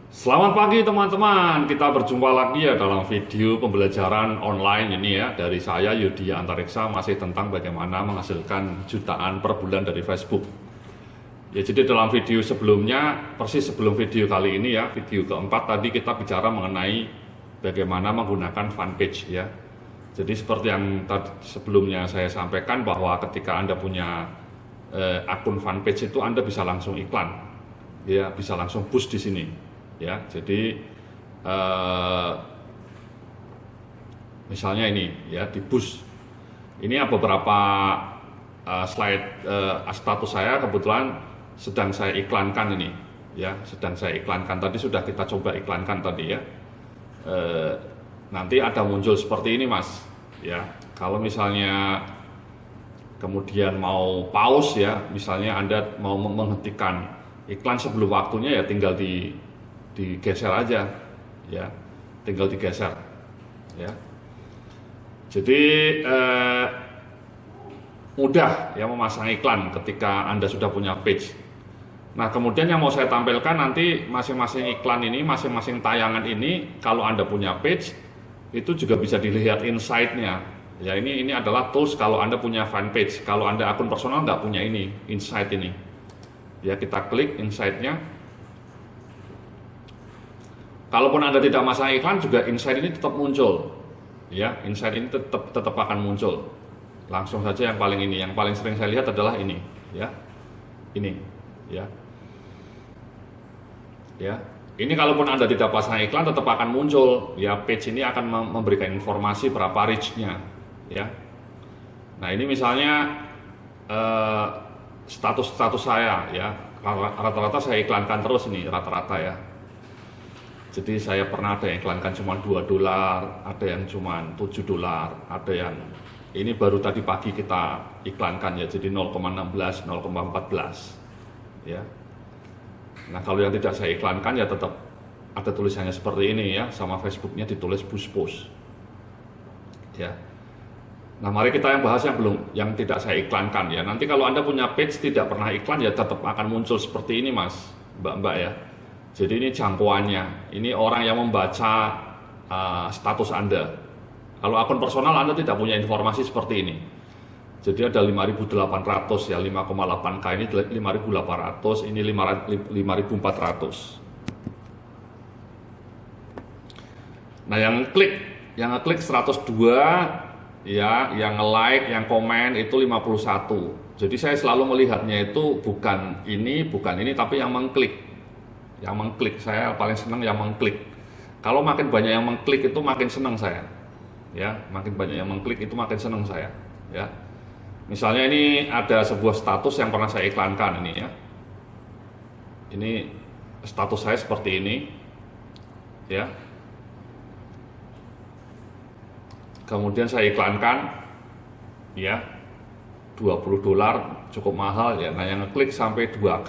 Selamat pagi teman-teman, kita berjumpa lagi ya dalam video pembelajaran online ini ya. Dari saya Yudi Antariksa, masih tentang bagaimana menghasilkan jutaan per bulan dari Facebook. Ya, jadi dalam video sebelumnya, persis sebelum video kali ini ya, video keempat tadi kita bicara mengenai bagaimana menggunakan fanpage ya. Jadi seperti yang tadi sebelumnya saya sampaikan, bahwa ketika Anda punya akun fanpage itu Anda bisa langsung iklan ya, bisa langsung push di sini ya. Jadi misalnya ini ya, di push ini ada beberapa slide status saya kebetulan sedang saya iklankan ini ya, sedang saya iklankan. Tadi sudah kita coba iklankan tadi ya. Nanti ada muncul seperti ini mas ya. Kalau misalnya kemudian mau pause ya, misalnya Anda mau menghentikan iklan sebelum waktunya ya, tinggal digeser aja ya, tinggal digeser ya. Jadi mudah ya memasang iklan ketika Anda sudah punya page. Nah, kemudian yang mau saya tampilkan nanti, masing-masing iklan ini, masing-masing tayangan ini, kalau Anda punya page itu juga bisa dilihat insight-nya ya. Ini adalah tools kalau Anda punya fanpage. Kalau Anda akun personal nggak punya ini, insight ini ya. Kita klik insight-nya. Kalaupun Anda tidak masang iklan juga, insight ini tetap muncul ya. Insight ini tetap akan muncul. Langsung saja yang paling ini, yang paling sering saya lihat adalah ini ya. Ini ya. Ya. Ini kalaupun Anda tidak pasang iklan tetap akan muncul ya. Page ini akan memberikan informasi berapa reach-nya ya. Nah, ini misalnya status-status saya ya. Rata-rata saya iklankan terus ini, rata-rata ya. Jadi saya pernah ada yang iklankan cuma $2, ada yang cuma $7, ada yang ini baru tadi pagi kita iklankan ya, jadi 0,16, 0,14 ya. Nah, kalau yang tidak saya iklankan ya tetap ada tulisannya seperti ini ya, sama Facebooknya ditulis push ya. Nah, mari kita yang bahas yang tidak saya iklankan ya. Nanti kalau Anda punya page tidak pernah iklan ya, tetap akan muncul seperti ini mas, mbak-mbak ya. Jadi ini jangkauannya, ini orang yang membaca status Anda. Kalau akun personal Anda tidak punya informasi seperti ini. Jadi ada 5.800 ya, 5,8K ini 5.800, ini 5.400. Nah, yang ngeklik 102 ya, yang nge-like, yang komen itu 51. Jadi saya selalu melihatnya itu bukan ini, tapi yang mengklik. Yang mengklik, saya paling senang yang mengklik. Kalau makin banyak yang mengklik itu makin senang saya ya, makin banyak yang mengklik itu makin senang saya ya. Misalnya ini ada sebuah status yang pernah saya iklankan ini ya. Ini status saya seperti ini ya. Kemudian saya iklankan ya, $20 cukup mahal ya. Nah, yang ngeklik sampai 2K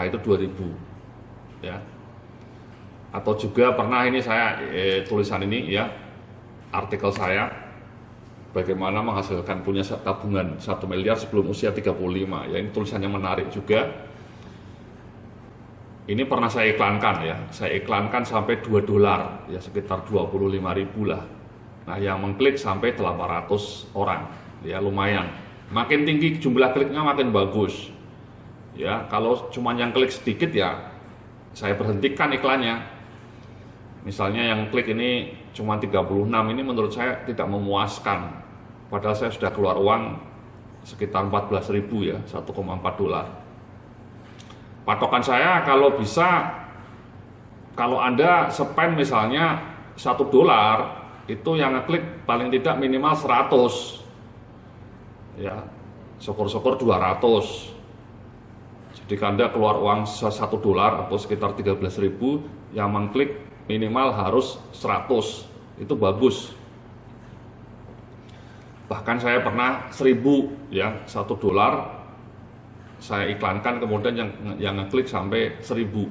itu 2.000 ya. Atau juga pernah ini saya tulisan ini ya, artikel saya bagaimana menghasilkan punya tabungan 1 miliar sebelum usia 35 ya. Ini tulisannya menarik juga. Ini pernah saya iklankan ya, saya iklankan sampai $2 ya, sekitar 25.000 lah. Nah, yang mengklik sampai 800 orang ya, lumayan. Makin tinggi jumlah kliknya makin bagus ya. Kalau cuma yang klik sedikit ya saya berhentikan iklannya. Misalnya yang klik ini cuma 36, ini menurut saya tidak memuaskan. Padahal saya sudah keluar uang sekitar 14.000 ya, $1,4. Patokan saya kalau bisa, kalau Anda spend misalnya $1, itu yang ngeklik paling tidak minimal 100 ya, syukur-syukur 200. Jadi Anda keluar uang $1 atau sekitar 13.000, yang mengklik minimal harus 100, itu bagus. Bahkan saya pernah 1.000 ya, $1 saya iklankan, kemudian yang ngeklik sampai 1.000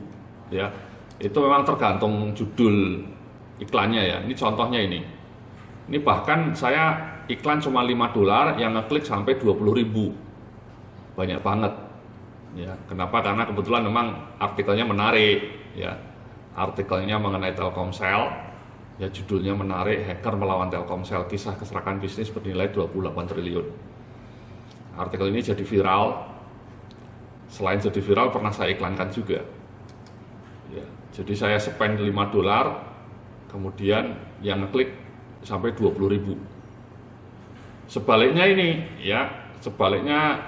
ya. Itu memang tergantung judul iklannya ya. Ini contohnya ini. Ini bahkan saya iklan cuma $5, yang ngeklik sampai 20.000. Banyak banget. Ya, kenapa? Karena kebetulan memang artikelnya menarik ya. artikelnya mengenai Telkomsel, ya judulnya menarik, hacker melawan Telkomsel, kisah keserakan bisnis bernilai 28 triliun. Artikel ini jadi viral. Selain jadi viral, pernah saya iklankan juga. Ya, jadi saya spend $5, kemudian yang ngeklik sampai 20.000. Sebaliknya ini, ya, sebaliknya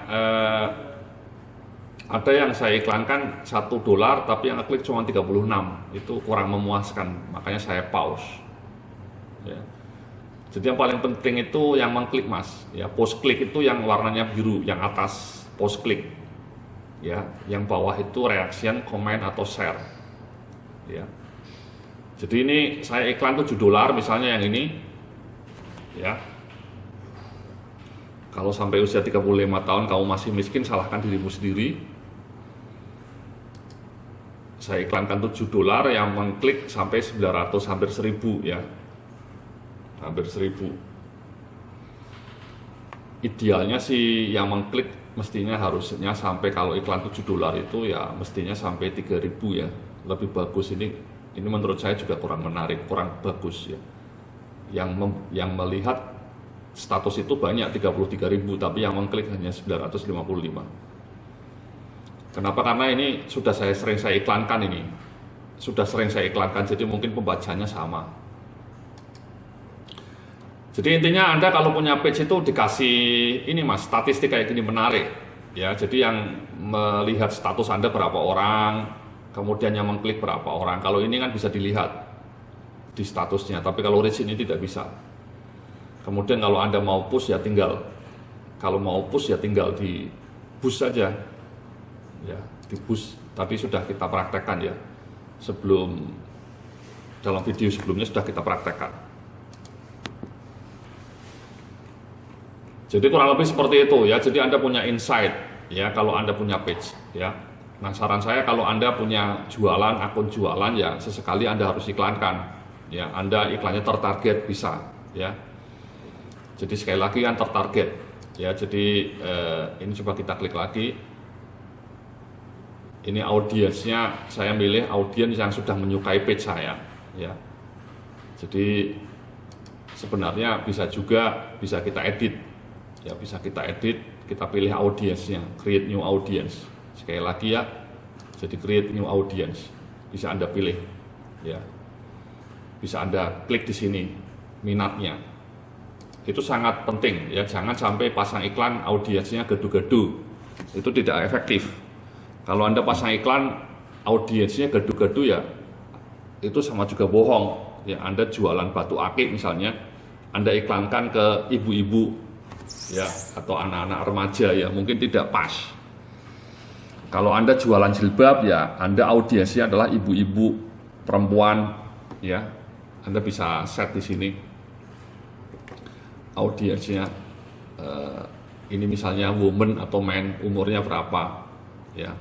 ada yang saya iklankan $1 tapi yang ngeklik cuma 36, itu kurang memuaskan, makanya saya pause. Ya. Jadi yang paling penting itu yang mengklik mas, ya post klik itu yang warnanya biru, yang atas post klik, ya, yang bawah itu reaction, komen atau share, ya. Jadi ini saya iklan $7 misalnya yang ini, ya. Kalau sampai usia 35 tahun kamu masih miskin, salahkan dirimu sendiri. Saya iklankan $7 yang mengklik sampai 900, hampir 1000 ya. Hampir 1000. Idealnya sih yang mengklik mestinya harusnya sampai, kalau iklan $7 itu ya mestinya sampai 3.000 ya. Lebih bagus ini menurut saya juga kurang menarik, kurang bagus ya. Yang melihat status itu banyak 33.000 tapi yang mengklik hanya 955. Kenapa? Karena ini sudah sering saya iklankan ini. Sudah sering saya iklankan, jadi mungkin pembacanya sama. Jadi intinya Anda kalau punya page itu dikasih ini mas, statistik kayak gini menarik. Ya, jadi yang melihat status Anda berapa orang, kemudian yang mengklik berapa orang. Kalau ini kan bisa dilihat di statusnya, tapi kalau reach ini tidak bisa. Kemudian kalau Anda mau push ya tinggal, kalau mau push ya tinggal di push saja. Ya, di push, tapi sudah kita praktekkan ya, dalam video sebelumnya sudah kita praktekkan. Jadi kurang lebih seperti itu ya. Jadi Anda punya insight ya kalau Anda punya page ya. Nah, saran saya kalau Anda punya jualan, akun jualan ya sesekali Anda harus iklankan ya. Anda iklannya tertarget bisa ya. Jadi sekali lagi kan tertarget ya. Jadi ini coba kita klik lagi. Ini audiensnya, saya milih audiens yang sudah menyukai page saya ya. Jadi sebenarnya bisa kita edit ya, bisa kita edit, kita pilih audiensnya, create new audience. Sekali lagi ya, jadi create new audience bisa Anda pilih ya, bisa Anda klik di sini minatnya. Itu sangat penting ya, jangan sampai pasang iklan audiensnya gaduh-gaduh, itu tidak efektif. Kalau Anda pasang iklan audiensnya gaduh-gaduh ya itu sama juga bohong ya. Anda jualan batu akik misalnya, Anda iklankan ke ibu-ibu ya atau anak-anak remaja ya, mungkin tidak pas. Kalau Anda jualan jilbab ya, Anda audiensnya adalah ibu-ibu perempuan ya. Anda bisa set di sini audiensnya, ini misalnya woman atau man, umurnya berapa ya.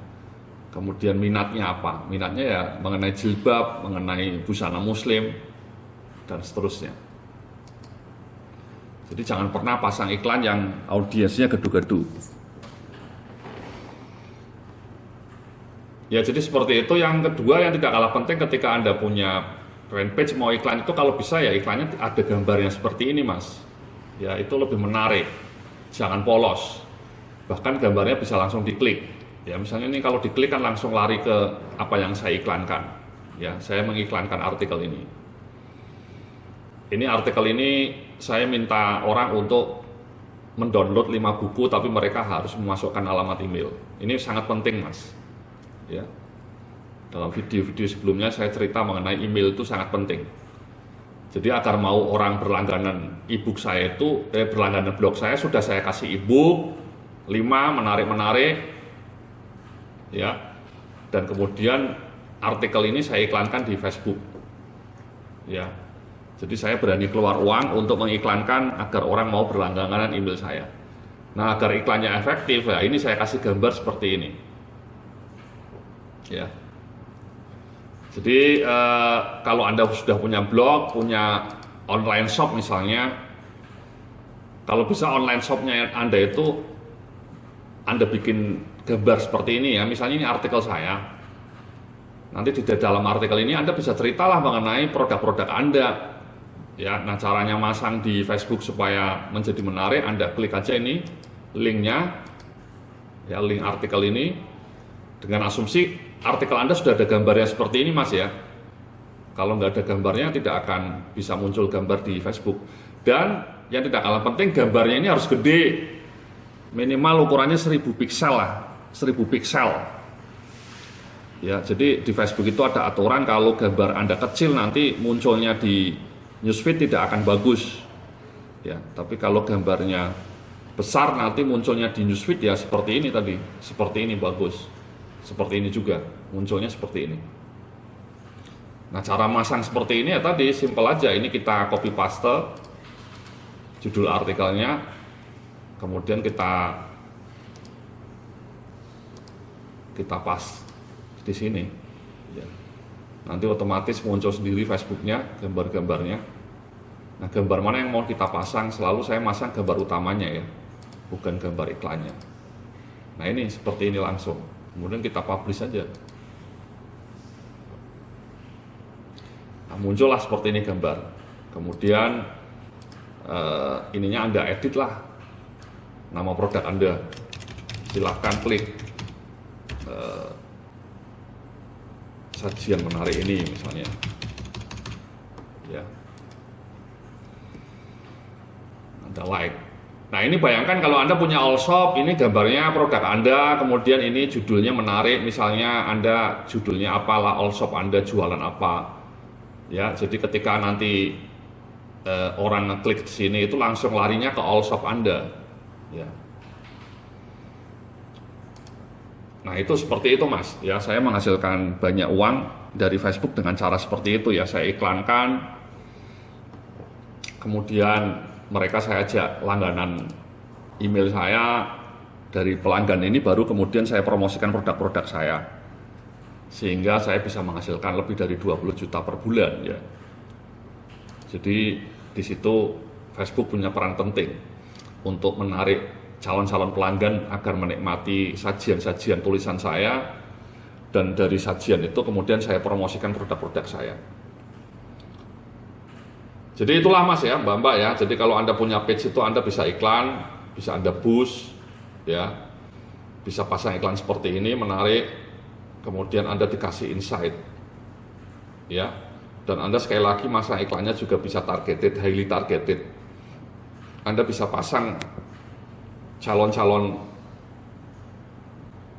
Kemudian minatnya apa? Minatnya ya mengenai jilbab, mengenai busana muslim, dan seterusnya. Jadi jangan pernah pasang iklan yang audiensnya gaduh-gaduh. Ya jadi seperti itu. Yang kedua yang tidak kalah penting ketika Anda punya fanpage mau iklan itu, kalau bisa ya iklannya ada gambarnya seperti ini mas. Ya itu lebih menarik. Jangan polos. Bahkan gambarnya bisa langsung diklik. Ya misalnya ini kalau diklik kan langsung lari ke apa yang saya iklankan. Ya, saya mengiklankan artikel ini. Ini artikel ini saya minta orang untuk mendownload 5 buku tapi mereka harus memasukkan alamat email. Ini sangat penting, Mas. Ya. Dalam video-video sebelumnya saya cerita mengenai email itu sangat penting. Jadi agar mau orang berlangganan e-book saya itu, berlangganan blog saya, sudah saya kasih e-book 5 menarik-menarik. Ya, dan kemudian artikel ini saya iklankan di Facebook ya. Jadi saya berani keluar uang untuk mengiklankan agar orang mau berlangganan email saya. Nah, agar iklannya efektif ya, ini saya kasih gambar seperti ini ya. Jadi kalau Anda sudah punya blog, punya online shop misalnya, kalau bisa online shopnya Anda itu Anda bikin gambar seperti ini ya, misalnya ini artikel saya. Nanti di dalam artikel ini Anda bisa ceritalah mengenai produk-produk Anda. Ya, nah caranya masang di Facebook supaya menjadi menarik, Anda klik aja ini linknya, ya link artikel ini, dengan asumsi artikel Anda sudah ada gambarnya seperti ini Mas ya. Kalau nggak ada gambarnya tidak akan bisa muncul gambar di Facebook. Dan yang tidak kalah penting, gambarnya ini harus gede, minimal ukurannya 1000 piksel lah, 1000 piksel. Ya, jadi di Facebook itu ada aturan kalau gambar Anda kecil nanti munculnya di newsfeed tidak akan bagus. Ya, tapi kalau gambarnya besar nanti munculnya di newsfeed ya seperti ini tadi, seperti ini bagus. Seperti ini juga, munculnya seperti ini. Nah, cara masang seperti ini ya tadi simple aja, ini kita copy paste judul artikelnya, kemudian kita paste di sini. Ya. Nanti otomatis muncul sendiri Facebooknya, gambar-gambarnya. Nah, gambar mana yang mau kita pasang, selalu saya masang gambar utamanya ya, bukan gambar iklannya. Nah, ini seperti ini langsung, kemudian kita publish saja. Nah, muncullah seperti ini gambar. Kemudian ininya Anda edit lah nama produk Anda, silahkan klik sajian menarik ini misalnya ya, Anda like. Nah, ini bayangkan kalau Anda punya all shop, ini gambarnya produk Anda, kemudian ini judulnya menarik, misalnya Anda judulnya apalah, all shop Anda jualan apa ya. Jadi ketika nanti orang ngeklik di sini itu langsung larinya ke all shop Anda ya. Nah, itu seperti itu Mas ya, saya menghasilkan banyak uang dari Facebook dengan cara seperti itu ya. Saya iklankan, kemudian mereka saya ajak langganan email saya, dari pelanggan ini baru kemudian saya promosikan produk-produk saya, sehingga saya bisa menghasilkan lebih dari 20 juta per bulan ya. Jadi di situ Facebook punya peran penting untuk menarik calon-calon pelanggan agar menikmati sajian-sajian tulisan saya, dan dari sajian itu kemudian saya promosikan produk-produk saya. Jadi itulah Mas ya, Mbak ya. Jadi kalau Anda punya page itu Anda bisa iklan, bisa Anda boost ya, bisa pasang iklan seperti ini menarik, kemudian Anda dikasih insight ya, dan Anda sekali lagi masang iklannya juga bisa targeted, highly targeted. Anda bisa pasang calon-calon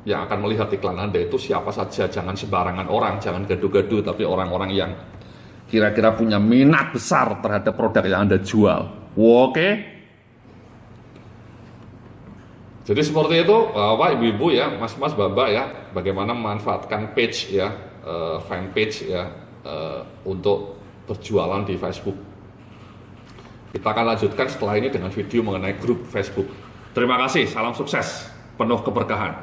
yang akan melihat iklan Anda itu siapa saja, jangan sembarangan orang, jangan gaduh-gaduh, tapi orang-orang yang kira-kira punya minat besar terhadap produk yang Anda jual. Oke? Jadi seperti itu Bapak Ibu-ibu ya, Mas-mas Mbak ya, bagaimana memanfaatkan page ya, fan page ya, untuk berjualan di Facebook. Kita akan lanjutkan setelah ini dengan video mengenai grup Facebook. Terima kasih, salam sukses, penuh keberkahan.